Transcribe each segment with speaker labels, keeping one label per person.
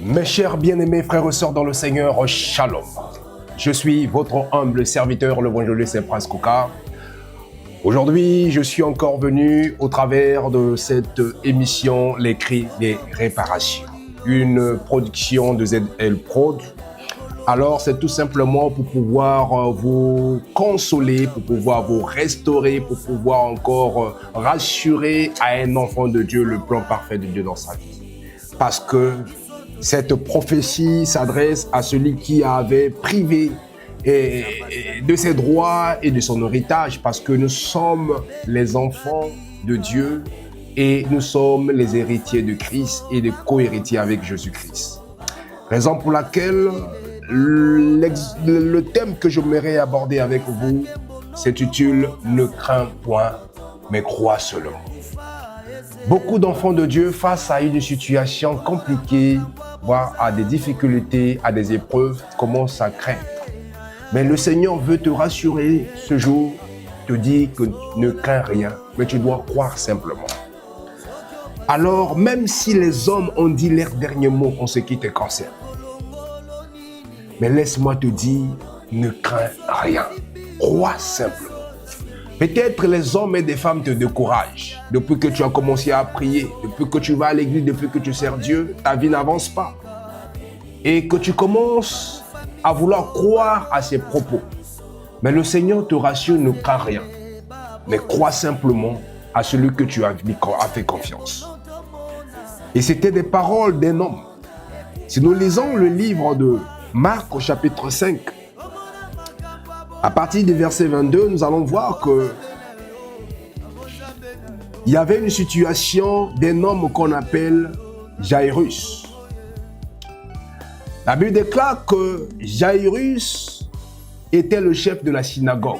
Speaker 1: Mes chers bien-aimés frères et sœurs dans le Seigneur, Shalom. Je suis votre humble serviteur, l'évangéliste Prince Kouka. Aujourd'hui, je suis encore venu au travers de cette émission Les Cris des Réparations, une production de ZL Prod. Alors, c'est tout simplement pour pouvoir vous consoler, pour pouvoir vous restaurer, pour pouvoir encore rassurer à un enfant de Dieu le plan parfait de Dieu dans sa vie. Parce que cette prophétie s'adresse à celui qui avait privé de ses droits et de son héritage, parce que nous sommes les enfants de Dieu et nous sommes les héritiers de Christ et les co-héritiers avec Jésus-Christ. Raison pour laquelle le thème que j'aimerais aborder avec vous s'intitule « Ne crains point, mais crois seulement ». Beaucoup d'enfants de Dieu face à une situation compliquée, voire à des difficultés, à des épreuves, commencent à craindre. Mais le Seigneur veut te rassurer ce jour, te dire que ne crains rien, mais tu dois croire simplement. Alors, même si les hommes ont dit leurs derniers mots en ce qui te concerne, mais laisse-moi te dire, ne crains rien, crois simplement. Peut-être les hommes et des femmes te découragent. Depuis que tu as commencé à prier, depuis que tu vas à l'église, depuis que tu sers Dieu, ta vie n'avance pas. Et que tu commences à vouloir croire à ses propos. Mais le Seigneur te rassure, ne crains rien. Mais crois simplement à celui que tu as fait confiance. Et c'était des paroles d'un homme. Si nous lisons le livre de Marc au chapitre 5, à partir du verset 22, nous allons voir que il y avait une situation d'un homme qu'on appelle Jairus. La Bible déclare que Jairus était le chef de la synagogue.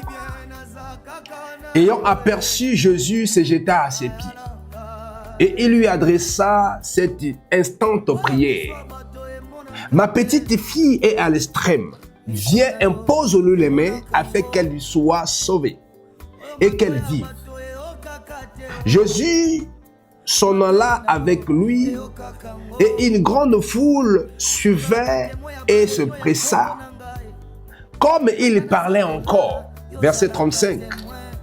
Speaker 1: Ayant aperçu Jésus, se jeta à ses pieds. Et il lui adressa cette instante prière. « Ma petite fille est à l'extrême. Viens, impose-lui les mains afin qu'elle lui soit sauvée et qu'elle vive. » Jésus s'en alla avec lui et une grande foule suivait et se pressa. Comme il parlait encore, verset 35,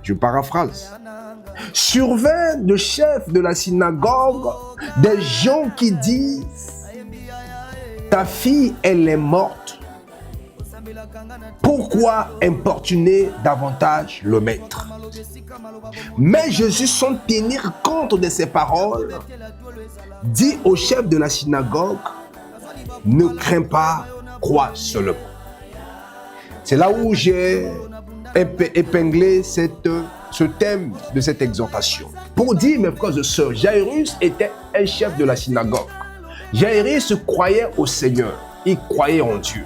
Speaker 1: je paraphrase, survint le chef de la synagogue des gens qui disent « Ta fille, elle est morte. Pourquoi importuner davantage le maître ?» Mais Jésus, sans tenir compte de ces paroles, dit au chef de la synagogue, « Ne crains pas, crois seulement. » C'est là où j'ai épinglé ce thème de cette exhortation. Pour dire, mes frères et sœurs, Jairus était un chef de la synagogue. Jairus croyait au Seigneur, il croyait en Dieu.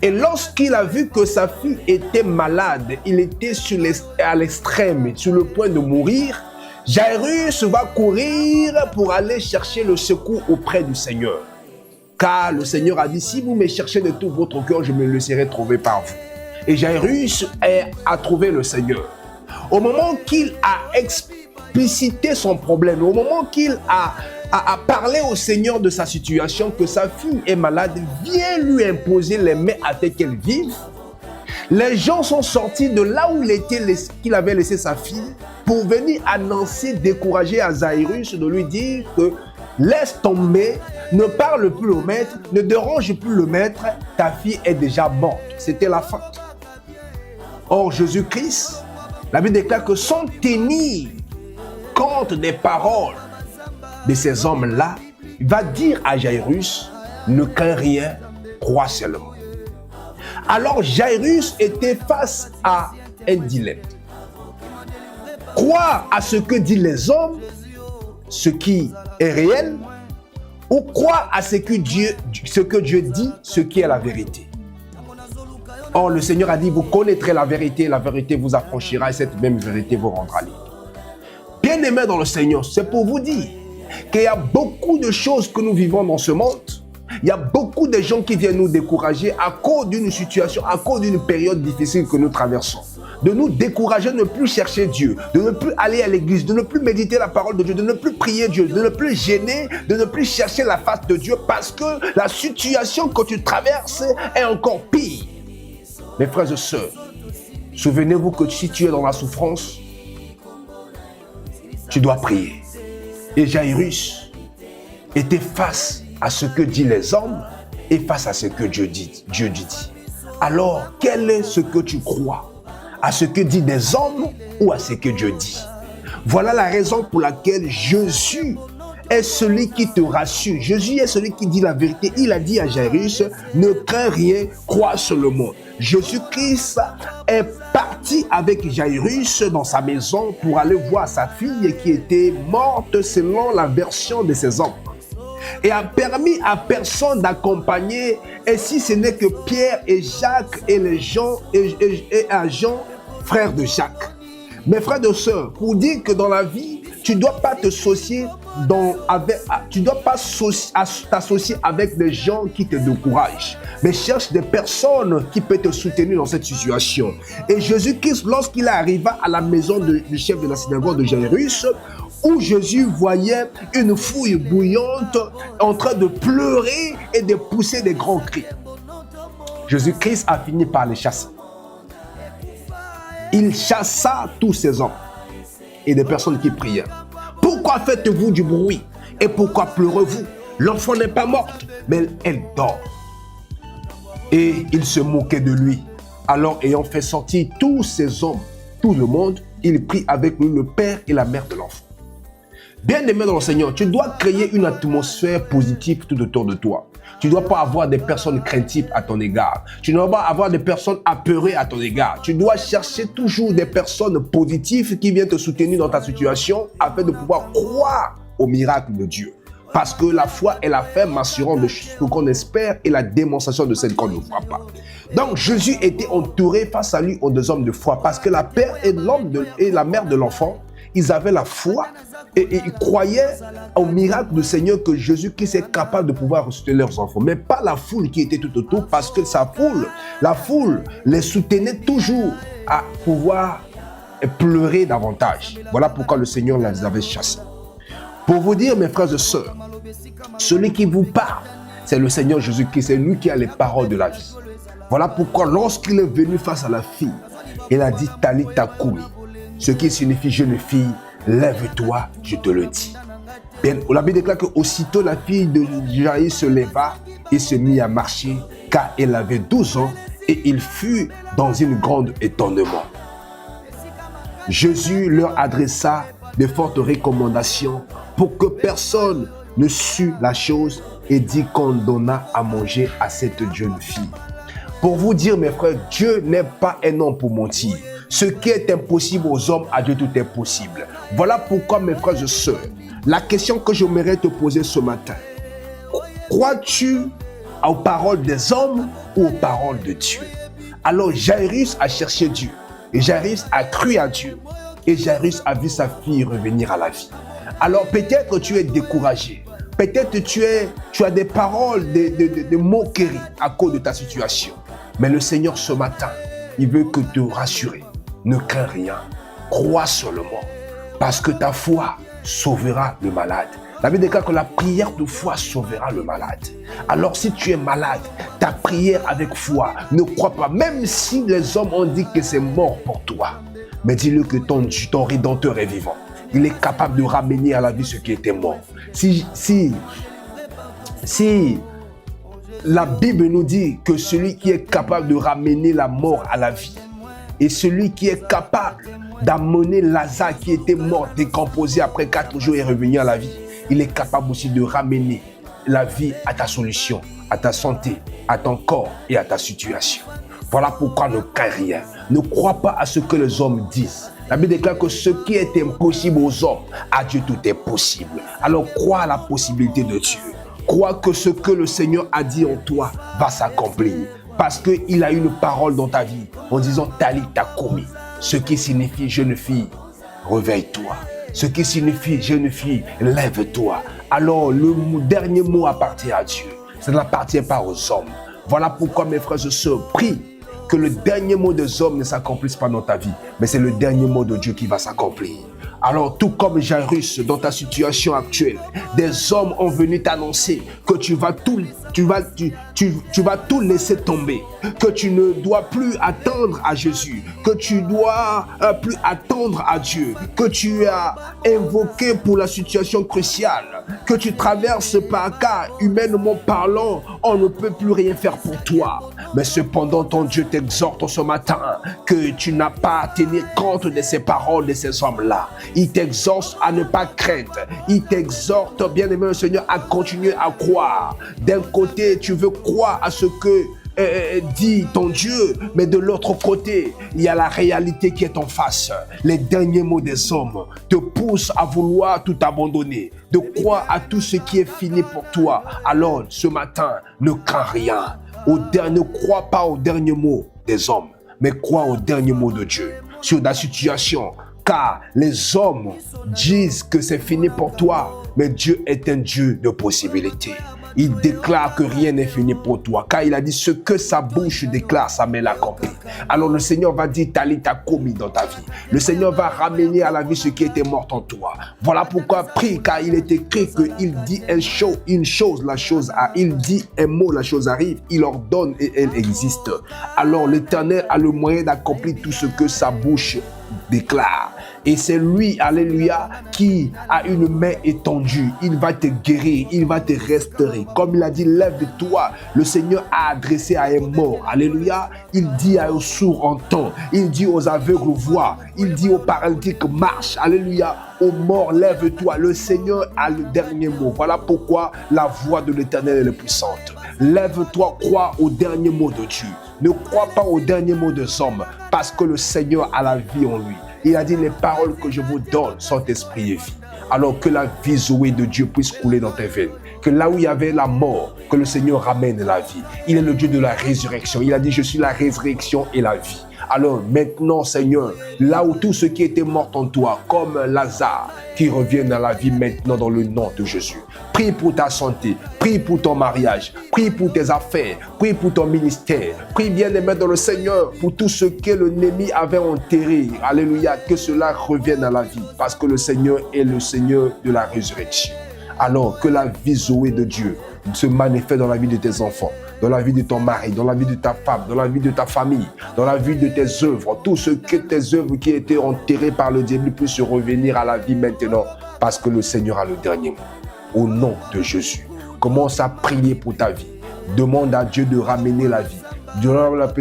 Speaker 1: Et lorsqu'il a vu que sa fille était malade, il était à l'extrême, sur le point de mourir, Jairus va courir pour aller chercher le secours auprès du Seigneur. Car le Seigneur a dit, si vous me cherchez de tout votre cœur, je me laisserai trouver par vous. Et Jairus a trouvé le Seigneur. Au moment qu'il a explicité son problème, au moment qu'il a parlé au Seigneur de sa situation, que sa fille est malade, vient lui imposer les mains afin qu'elle vive. Les gens sont sortis de là où qu'il avait laissé sa fille pour venir annoncer, décourager à Jairus, de lui dire que laisse tomber, ne parle plus au maître, ne dérange plus le maître, ta fille est déjà morte. C'était la fin. Or, Jésus-Christ, la Bible déclare que sans tenir compte des paroles de ces hommes-là, il va dire à Jairus, ne crains rien, crois seulement. Alors Jairus était face à un dilemme. Croire à ce que disent les hommes, ce qui est réel, ou croire à ce que Dieu dit, ce qui est la vérité. Or, le Seigneur a dit, vous connaîtrez la vérité vous affranchira et cette même vérité vous rendra libre. Bien-aimés dans le Seigneur, c'est pour vous dire qu'il y a beaucoup de choses que nous vivons dans ce monde, Il y a beaucoup de gens qui viennent nous décourager à cause d'une situation, à cause d'une période difficile que nous traversons. De nous décourager, de ne plus chercher Dieu, de ne plus aller à l'église, de ne plus méditer la parole de Dieu, de ne plus prier Dieu, de ne plus gêner, de ne plus chercher la face de Dieu parce que la situation que tu traverses est encore pire. Mes frères et sœurs, souvenez-vous que si tu es dans la souffrance, tu dois prier. Et Jairus était face à ce que disent les hommes et face à ce que Dieu dit. Alors, quel est ce que tu crois? À ce que disent des hommes ou à ce que Dieu dit? Voilà la raison pour laquelle Jésus est celui qui te rassure. Jésus est celui qui dit la vérité. Il a dit à Jairus, ne crains rien, crois seulement. Jésus-Christ est parti avec Jairus dans sa maison pour aller voir sa fille qui était morte selon la version de ses hommes. Et a permis à personne d'accompagner, et si ce n'est que Pierre et Jacques et les gens et à Jean, frère de Jacques. Mes frères et sœurs, pour dire que dans la vie, tu ne dois pas t'associer t'associer avec des gens qui te découragent, mais cherche des personnes qui peuvent te soutenir dans cette situation. Et Jésus-Christ, lorsqu'il arriva à la maison du chef de la synagogue de Jairus, où Jésus voyait une foule bouillante en train de pleurer et de pousser des grands cris, Jésus-Christ a fini par les chasser. Il chassa tous ces hommes et des personnes qui priaient. Pourquoi faites-vous du bruit et pourquoi pleurez-vous? L'enfant n'est pas morte, mais elle dort. Et il se moquait de lui. Alors, ayant fait sortir tous ces hommes, tout le monde, il prit avec lui le père et la mère de l'enfant. Bien-aimé dans le Seigneur, tu dois créer une atmosphère positive tout autour de toi. Tu ne dois pas avoir des personnes craintives à ton égard. Tu ne dois pas avoir des personnes apeurées à ton égard. Tu dois chercher toujours des personnes positives qui viennent te soutenir dans ta situation afin de pouvoir croire au miracle de Dieu. Parce que la foi est la ferme assurance de ce qu'on espère et la démonstration de celle qu'on ne voit pas. Donc Jésus était entouré face à lui aux deux hommes de foi parce que la père et la mère de l'enfant, ils avaient la foi et ils croyaient au miracle du Seigneur que Jésus-Christ est capable de pouvoir ressusciter leurs enfants. Mais pas la foule qui était tout autour parce que la foule les soutenait toujours à pouvoir pleurer davantage. Voilà pourquoi le Seigneur les avait chassés. Pour vous dire, mes frères et sœurs, celui qui vous parle, c'est le Seigneur Jésus-Christ, c'est lui qui a les paroles de la vie. Voilà pourquoi lorsqu'il est venu face à la fille, il a dit Talitha Koumi, ce qui signifie jeune fille, lève-toi, je te le dis. Bien, la Bible déclare qu'aussitôt la fille de Jaïr se leva et se mit à marcher, car elle avait 12 ans et il fut dans une grande étonnement. Jésus leur adressa de fortes recommandations pour que personne ne sût la chose et dit qu'on donna à manger à cette jeune fille. Pour vous dire, mes frères, Dieu n'est pas un homme pour mentir. Ce qui est impossible aux hommes, à Dieu tout est possible. Voilà pourquoi, mes frères et sœurs, la question que j'aimerais te poser ce matin, crois-tu aux paroles des hommes ou aux paroles de Dieu? Alors Jairus a cherché Dieu et Jairus a cru à Dieu et Jairus a vu sa fille revenir à la vie. Alors peut-être tu es découragé, peut-être tu as des paroles de moquerie à cause de ta situation. Mais le Seigneur ce matin, il veut que te rassurer. Ne crains rien, crois seulement, parce que ta foi sauvera le malade. La Bible déclare que la prière de foi sauvera le malade. Alors si tu es malade, ta prière avec foi, ne crois pas, même si les hommes ont dit que c'est mort pour toi. Mais dis-le que ton Rédempteur est vivant. Il est capable de ramener à la vie ce qui était mort. Si la Bible nous dit que celui qui est capable de ramener la mort à la vie, et celui qui est capable d'amener Lazare qui était mort, décomposé après 4 jours et revenu à la vie, il est capable aussi de ramener la vie à ta solution, à ta santé, à ton corps et à ta situation. Voilà pourquoi ne crains rien. Ne crois pas à ce que les hommes disent. La Bible déclare que ce qui est impossible aux hommes, à Dieu tout est possible. Alors crois à la possibilité de Dieu. Crois que ce que le Seigneur a dit en toi va s'accomplir. Parce qu'il a une parole dans ta vie en disant Talitha Koumi, ce qui signifie jeune fille, réveille-toi. Ce qui signifie, jeune fille, lève-toi. Alors, le dernier mot appartient à Dieu. Ça n'appartient pas aux hommes. Voilà pourquoi, mes frères et sœurs, prie que le dernier mot des hommes ne s'accomplisse pas dans ta vie, mais c'est le dernier mot de Dieu qui va s'accomplir. Alors, tout comme Jairus, dans ta situation actuelle, des hommes ont venu t'annoncer que tu vas tout laisser tomber, que tu ne dois plus attendre à Jésus, que tu dois plus attendre à Dieu, que tu as invoqué pour la situation cruciale, que tu traverses par cas, humainement parlant, on ne peut plus rien faire pour toi. Mais cependant, ton Dieu t'exhorte ce matin que tu n'as pas à tenir compte de ces paroles de ces hommes-là. Il t'exhorte à ne pas craindre. Il t'exhorte, bien-aimé le Seigneur, à continuer à croire. D'un côté, tu veux croire à ce que dit ton Dieu, mais de l'autre côté, il y a la réalité qui est en face. Les derniers mots des hommes te poussent à vouloir tout abandonner, de croire à tout ce qui est fini pour toi. Alors, ce matin, ne crains rien. Ne crois pas aux derniers mots des hommes, mais crois aux derniers mots de Dieu sur ta situation. Car les hommes disent que c'est fini pour toi, mais Dieu est un Dieu de possibilités. Il déclare que rien n'est fini pour toi, car il a dit ce que sa bouche déclare, sa main l'accomplit. Alors le Seigneur va dire Talita Komi dans ta vie. Le Seigneur va ramener à la vie ce qui était mort en toi. Voilà pourquoi prie, car il est écrit qu'il dit une chose, la chose il dit un mot, la chose arrive, il ordonne et elle existe. Alors l'Éternel a le moyen d'accomplir tout ce que sa bouche déclare. Et c'est lui, alléluia, qui a une main étendue. Il va te guérir, il va te restaurer. Comme il a dit, lève-toi. Le Seigneur a adressé à un mort, alléluia. Il dit à un sourd entend. Il dit aux aveugles voix. Il dit aux paralytiques marche, alléluia. Aux morts, lève-toi. Le Seigneur a le dernier mot. Voilà pourquoi la voix de l'Éternel est puissante. Lève-toi, crois au dernier mot de Dieu. Ne crois pas au dernier mot des hommes, parce que le Seigneur a la vie en lui. Il a dit, les paroles que je vous donne sont esprit et vie. Alors que la vie Zoé de Dieu puisse couler dans tes veines. Que là où il y avait la mort, que le Seigneur ramène la vie. Il est le Dieu de la résurrection. Il a dit, je suis la résurrection et la vie. Alors maintenant, Seigneur, là où tout ce qui était mort en toi, comme Lazare, qui revienne à la vie maintenant dans le nom de Jésus. Prie pour ta santé, prie pour ton mariage, prie pour tes affaires, prie pour ton ministère. Prie bien-aimé dans le Seigneur pour tout ce que l'ennemi avait enterré. Alléluia, que cela revienne à la vie, parce que le Seigneur est le Seigneur de la résurrection. Alors que la vie Zoé de Dieu se manifeste dans la vie de tes enfants, dans la vie de ton mari, dans la vie de ta femme, dans la vie de ta famille, dans la vie de tes œuvres. Tout ce que tes œuvres qui étaient enterrées par le diable puissent revenir à la vie maintenant, parce que le Seigneur a le dernier mot. Au nom de Jésus, commence à prier pour ta vie. Demande à Dieu de ramener la vie. Demande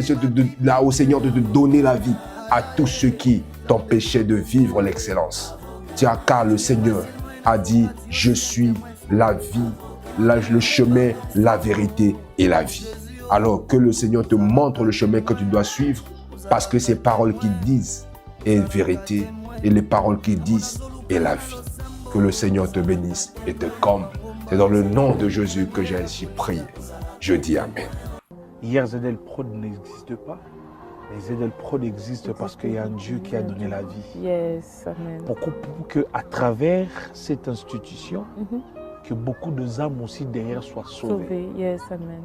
Speaker 1: au Seigneur de te donner la vie à tous ceux qui t'empêchaient de vivre l'excellence. Tiens, car le Seigneur a dit, je suis la vie, le chemin, la vérité et la vie. Alors que le Seigneur te montre le chemin que tu dois suivre, parce que ces paroles qu'il disent est vérité et les paroles qu'il disent est la vie. Que le Seigneur te bénisse et te comble. C'est dans le nom de Jésus que j'ai ainsi prié. Je dis Amen.
Speaker 2: Hier, Zedel Prod n'existe pas. Mais Zedel Prod existe parce qu'il y a un Dieu qui a donné la vie.
Speaker 3: Yes, amen.
Speaker 2: Pour qu'à travers cette institution, que beaucoup de âmes aussi derrière soient sauvées.
Speaker 3: Sauvé, yes, amen.